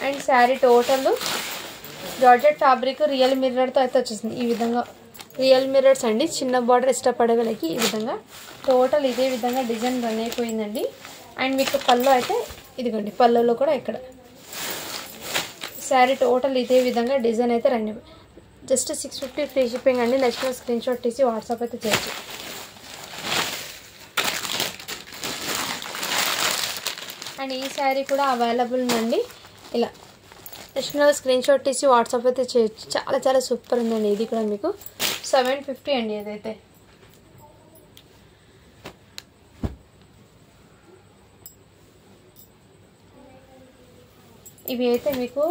And sari total georgette fabric real మిర్రర్తో అయితే వచ్చేసింది ఈ విధంగా. రియల్ మిర్రర్స్ అండి, చిన్న బార్డర్ ఇష్టపడే వాళ్ళకి ఈ విధంగా టోటల్ ఇదే విధంగా డిజైన్ రన్ అయిపోయిందండి. అండ్ మీకు పళ్ళు అయితే ఇదిగోండి, పళ్ళులో కూడా ఇక్కడ శారీ టోటల్ ఇదే విధంగా డిజైన్ అయితే రన్ అయిపోయింది. జస్ట్ 650 ఫ్రీ షిప్పింగ్ అండి. నెక్స్ట్ స్క్రీన్ షాట్ తీసి వాట్సాప్ అయితే చేయొచ్చు. అండ్ ఈ శారీ కూడా అవైలబుల్ ఉందండి. ఇలా నెక్స్ట్ స్క్రీన్ షాట్ తీసి వాట్సాప్ అయితే చేయొచ్చు. చాలా చాలా సూపర్ ఉందండి. ఇది కూడా మీకు 750 అండి ఇదైతే. ఇవి అయితే మీకు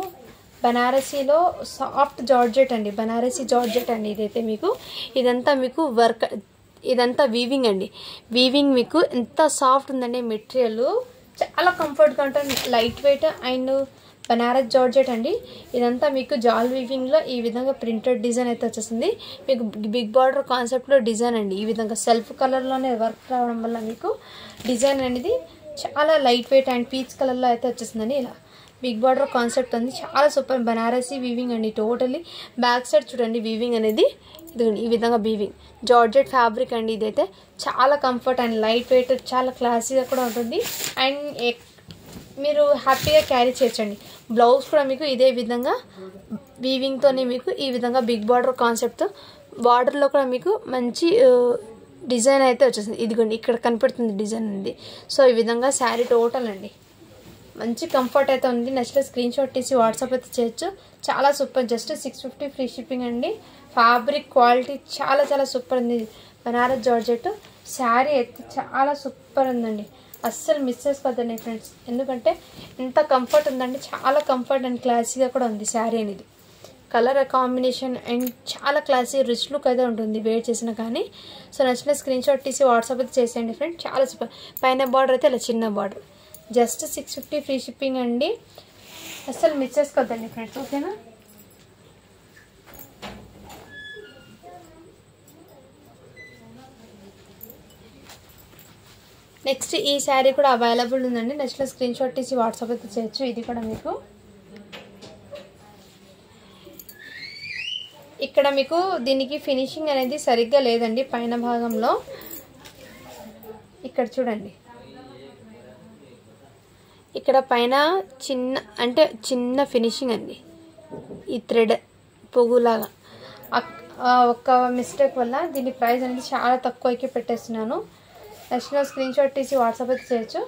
బనారసీలో సాఫ్ట్ జార్జెట్ అండి, బనారసీ జార్జెట్ అండి ఇదైతే మీకు. ఇదంతా మీకు వర్క్, ఇదంతా వీవింగ్ అండి. వీవింగ్ మీకు ఎంత సాఫ్ట్ ఉందండి మెటీరియల్, చాలా కంఫర్ట్గా ఉంటుంది, light weight. And Banaras georgette అండి. ఇదంతా మీకు జాల్ వీవింగ్లో ఈ విధంగా ప్రింటెడ్ డిజైన్ అయితే వచ్చేసింది. మీకు బిగ్ బార్డర్ కాన్సెప్ట్లో డిజైన్ అండి. ఈ విధంగా సెల్ఫ్ కలర్లోనే వర్క్ రావడం వల్ల మీకు డిజైన్ అనేది చాలా లైట్ వెయిట్ అండ్ పీచ్ కలర్లో అయితే వచ్చేసిందండి. ఇలా బిగ్ బార్డర్ కాన్సెప్ట్ ఉంది, చాలా సూపర్ బనారసీ వీవింగ్ అండి టోటలీ. బ్యాక్ సైడ్ చూడండి వీవింగ్ అనేది ఇదిగోండి ఈ విధంగా వీవింగ్ జార్జెట్ ఫ్యాబ్రిక్ అండి. ఇదైతే చాలా కంఫర్ట్ అండ్ లైట్ వెయిట్, చాలా క్లాసీగా కూడా ఉంటుంది. అండ్ మీరు హ్యాపీగా క్యారీ చేయొచ్చండి. బ్లౌజ్ కూడా మీకు ఇదే విధంగా వీవింగ్తోనే మీకు ఈ విధంగా బిగ్ బార్డర్ కాన్సెప్ట్తో, బార్డర్లో కూడా మీకు మంచి డిజైన్ అయితే వచ్చేసింది. ఇదిగోండి ఇక్కడ కనపడుతుంది డిజైన్ ఉంది. సో ఈ విధంగా శారీ టోటల్ అండి మంచి కంఫర్ట్ అయితే ఉంది. నెక్స్ట్ స్క్రీన్ షాట్ తీసి వాట్సాప్ అయితే చేయొచ్చు. చాలా సూపర్, జస్ట్ 650 ఫ్రీ షిప్పింగ్ అండి. ఫ్యాబ్రిక్ క్వాలిటీ చాలా చాలా సూపర్ ఉంది. బనారస్ జార్జెట్ శారీ అయితే చాలా సూపర్ ఉందండి, అస్సలు మిస్ చేసుకోవద్దండి ఫ్రెండ్స్, ఎందుకంటే ఎంత కంఫర్ట్ ఉందండి, చాలా కంఫర్ట్ అండ్ క్లాసీగా కూడా ఉంది శారీ అనేది. కలర్ కాంబినేషన్ అండ్ చాలా క్లాసీ రిచ్ లుక్ అయితే ఉంటుంది వేర్ చేసినా కానీ. సో నచ్చిన స్క్రీన్ షాట్ తీసి వాట్సాప్ అయితే చేసేయండి ఫ్రెండ్. చాలా సూపర్. పైన బార్డర్ అయితే ఇలా చిన్న బార్డర్, జస్ట్ 650 ఫ్రీ షిప్పింగ్ అండి, అస్సలు మిస్ చేసుకోవద్దండి ఫ్రెండ్స్, ఓకేనా. నెక్స్ట్ ఈ శారీ కూడా అవైలబుల్ ఉందండి. నెక్స్ట్ స్క్రీన్ షాట్ తీసి వాట్సాప్ అయితే చేయొచ్చు. ఇది కూడా మీకు ఇక్కడ మీకు దీనికి ఫినిషింగ్ అనేది సరిగ్గా లేదండి. పైన భాగంలో ఇక్కడ చూడండి, ఇక్కడ పైన చిన్న ఫినిషింగ్ అండి. ఈ థ్రెడ్ పొగులాగా ఒక్క మిస్టేక్ వల్ల దీని ప్రైస్ అనేది చాలా తక్కువకి పెట్టేస్తున్నాను. నెక్స్ట్ స్క్రీన్ షాట్ తీసి వాట్సాప్ అయితే చేయొచ్చు.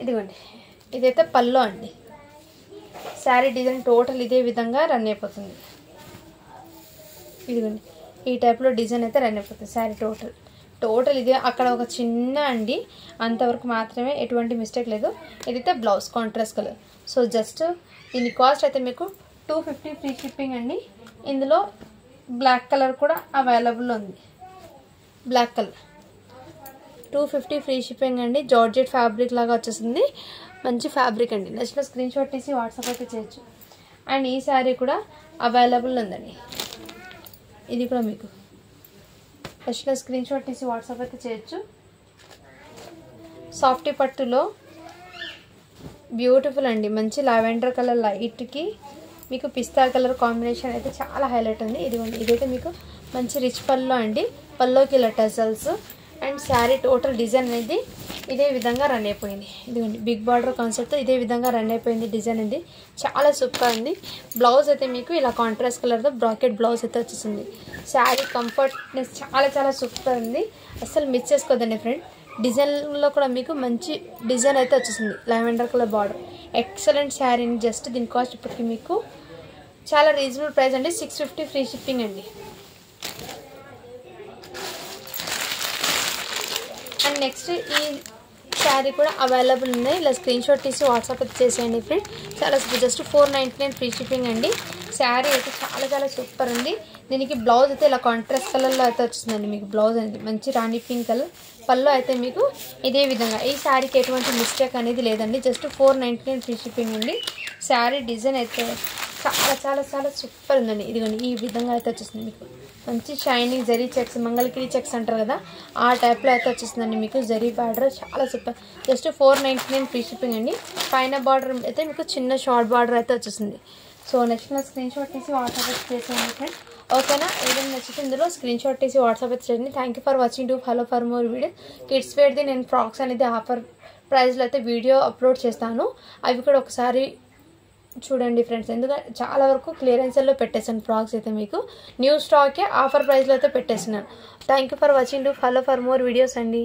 ఇదిగోండి, ఇదైతే పల్లో అండి. శారీ డిజైన్ టోటల్ ఇదే విధంగా రన్ అయిపోతుంది. ఇదిగోండి, ఈ టైప్లో డిజైన్ అయితే రన్ అయిపోతుంది. శారీ టోటల్ ఇదే. అక్కడ ఒక చిన్న అండి, అంతవరకు మాత్రమే, ఎటువంటి మిస్టేక్ లేదు. ఇదైతే blouse contrast colour. So just దీని కాస్ట్ అయితే మీకు 250 ఫ్రీ షిప్పింగ్ అండి. ఇందులో బ్లాక్ కలర్ కూడా అవైలబుల్ ఉంది. బ్లాక్ కలర్ 250 ఫ్రీ షిప్పింగ్ అండి. జార్జెట్ ఫ్యాబ్రిక్ లాగా వచ్చేసింది, మంచి ఫ్యాబ్రిక్ అండి. నెక్స్ట్ స్క్రీన్ షాట్ తీసి వాట్సాప్ అయితే చేయొచ్చు. అండ్ ఈ శారీ కూడా అవైలబుల్ ఉందండి. ఇది కూడా మీకు నెక్స్ట్ స్క్రీన్ షాట్ తీసి వాట్సాప్ అయితే చేయొచ్చు. సాఫ్టీ పట్టులో బ్యూటిఫుల్ అండి, మంచి లావెండర్ కలర్ లైట్కి మీకు పిస్తా కలర్ కాంబినేషన్ అయితే చాలా హైలైట్ ఉంది. ఇదిగోండి, ఇదైతే మీకు మంచి రిచ్ పల్లో అండి. పల్లోకి ఇలా tassels and sari total design అనేది ఇదే విధంగా రన్ అయిపోయింది. ఇదిగోండి, బిగ్ బార్డర్ కాన్సెప్ట్తో ఇదే విధంగా రన్ అయిపోయింది. డిజైన్ అనేది చాలా సూపర్ ఉంది. బ్లౌజ్ అయితే మీకు ఇలా కాంట్రాస్ట్ కలర్తో బ్రాకెట్ బ్లౌజ్ అయితే వచ్చేసింది. శారీ కంఫర్ట్నెస్ చాలా సూపర్ ఉంది. అస్సలు మిస్ చేసుకోదండి ఫ్రెండ్. డిజైన్లో కూడా మీకు మంచి డిజైన్ అయితే వచ్చేసింది. లావెండర్ కలర్ బార్డర్, ఎక్సలెంట్ శారీని. జస్ట్ దీని కాస్ట్ ఇప్పటికి మీకు చాలా రీజనబుల్ ప్రైస్ అండి. 650 ఫ్రీ షిప్పింగ్ అండి. అండ్ నెక్స్ట్ ఈ శారీ కూడా అవైలబుల్ ఉన్నాయి. ఇలా స్క్రీన్ షాట్ తీసి వాట్సాప్ అయితే చేసేయండి ఫ్రెండ్. చాలా జస్ట్ 499 ఫ్రీ షిప్పింగ్ అండి. శారీ అయితే చాలా సూపర్ ఉంది. దీనికి బ్లౌజ్ అయితే ఇలా కాంట్రాస్ట్ కలర్లో అయితే వచ్చిందండి. మీకు బ్లౌజ్ అనేది మంచి రాణి పింక్ కలర్. పళ్ళు అయితే మీకు ఇదే విధంగా. ఈ శారీకి ఎటువంటి మిస్టేక్ అనేది లేదండి. జస్ట్ 499 ఫ్రీ షిప్పింగ్ అండి. శారీ డిజైన్ అయితే చాలా సూపర్ ఉందండి. ఇదిగోండి, ఈ విధంగా అయితే వచ్చేసింది. మీకు మంచి shining zari checks, Mangalagiri checks అంటారు కదా, ఆ టైప్లో అయితే వచ్చేసిందండి. మీకు జరీ బార్డర్ చాలా సూపర్. జస్ట్ 499 ఫ్రీ షిప్పింగ్ అండి. పైన బార్డర్ అయితే మీకు చిన్న షార్ట్ బార్డర్ అయితే వచ్చేసింది. సో నెక్స్ట్ స్క్రీన్ షాట్ తీసి వాట్సాప్ అయితే చేసేయండి ఫ్రెండ్. ఓకేనా? ఏదైనా నచ్చితే ఇందులో స్క్రీన్ షాట్ తీసి వాట్సాప్ అయితే చేయండి. Thank you for watching. To follow for more video. Kids వేర్ది నేను ఫ్రాక్స్ అనేది ఆఫర్ ప్రైస్లో అయితే వీడియో అప్లోడ్ చేస్తాను. అవి కూడా ఒకసారి చూడండి ఫ్రెండ్స్. ఎందుకంటే చాలా వరకు క్లియరెన్స్లో పెట్టేసాను ఫ్రాక్స్ అయితే. మీకు న్యూ స్టాకే ఆఫర్ ప్రైస్లో అయితే పెట్టేసినాను. Thank you for watching. To follow for more videos అండి.